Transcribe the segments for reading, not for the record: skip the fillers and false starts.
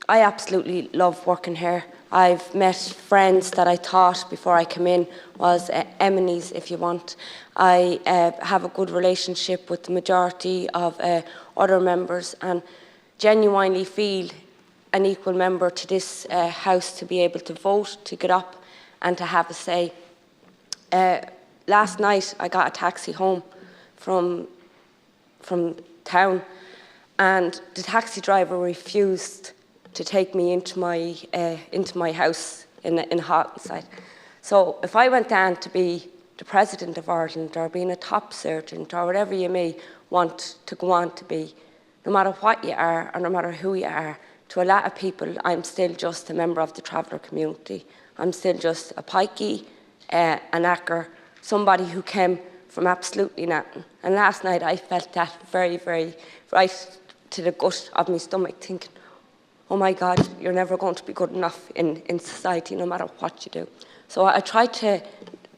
I absolutely love working here. I've met friends that I thought before I came in was enemies, if you want. I have a good relationship with the majority of other members and genuinely feel an equal member to this House to be able to vote, to get up and to have a say. Last night I got a taxi home from town and the taxi driver refused to take me into my house in halting site. So if I went down to be the President of Ireland or being a top sergeant or whatever you may want to go on to be, no matter what you are or no matter who you are, to a lot of people, I'm still just a member of the traveller community. I'm still just a pikey, an acker, somebody who came from absolutely nothing. And last night I felt that very, very right to the gut of my stomach, thinking, oh my God, you're never going to be good enough in society, no matter what you do. So I tried to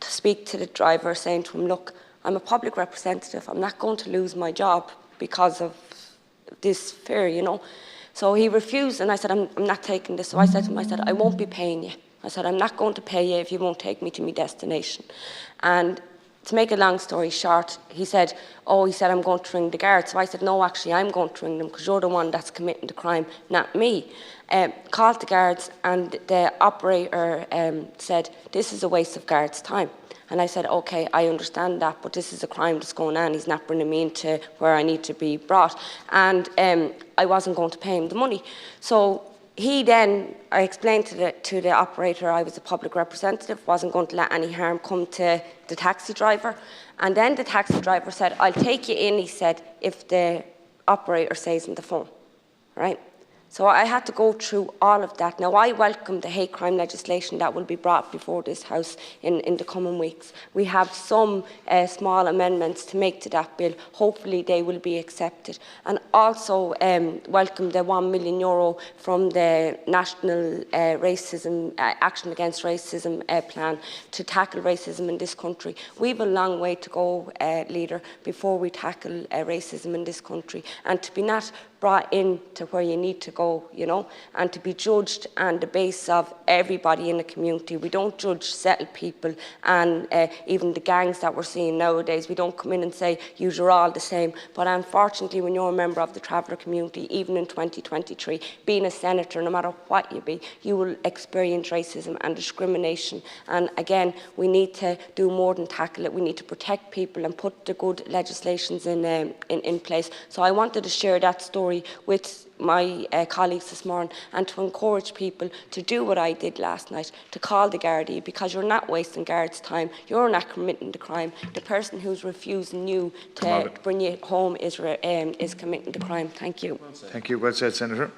speak to the driver, saying to him, look, I'm a public representative. I'm not going to lose my job because of this fear, you know. So he refused, and I said, I'm not taking this. So I said to him, I said, I won't be paying you. I said, I'm not going to pay you if you won't take me to my destination. And to make a long story short, he said, I'm going to ring the guards. So I said, no, actually, I'm going to ring them because you're the one that's committing the crime, not me. Called the guards, and the operator said, this is a waste of guards' time. And I said, okay, I understand that, but this is a crime that's going on. He's not bringing me into where I need to be brought. And I wasn't going to pay him the money. So I explained to the operator I was a public representative, wasn't going to let any harm come to the taxi driver. And then the taxi driver said, I'll take you in, he said, if the operator says on the phone, right? So I had to go through all of that. Now, I welcome the hate crime legislation that will be brought before this House in the coming weeks. We have some small amendments to make to that bill. Hopefully they will be accepted. And also welcome the €1 million from the National Action Against Racism plan to tackle racism in this country. We have a long way to go, Leader, before we tackle racism in this country. And to be not brought in to where you need to go, you know, and to be judged on the basis of everybody in the community. We don't judge settled people and even the gangs that we're seeing nowadays. We don't come in and say, you're all the same. But unfortunately, when you're a member of the traveller community, even in 2023, being a senator, no matter what you be, you will experience racism and discrimination. And again, we need to do more than tackle it. We need to protect people and put the good legislations in place. So I wanted to share that story with my colleagues this morning and to encourage people to do what I did last night, to call the gardaí, because you're not wasting guards' time, you're not committing the crime. The person who's refusing you to bring you home is committing the crime. Thank you. Thank you. Well said, Senator.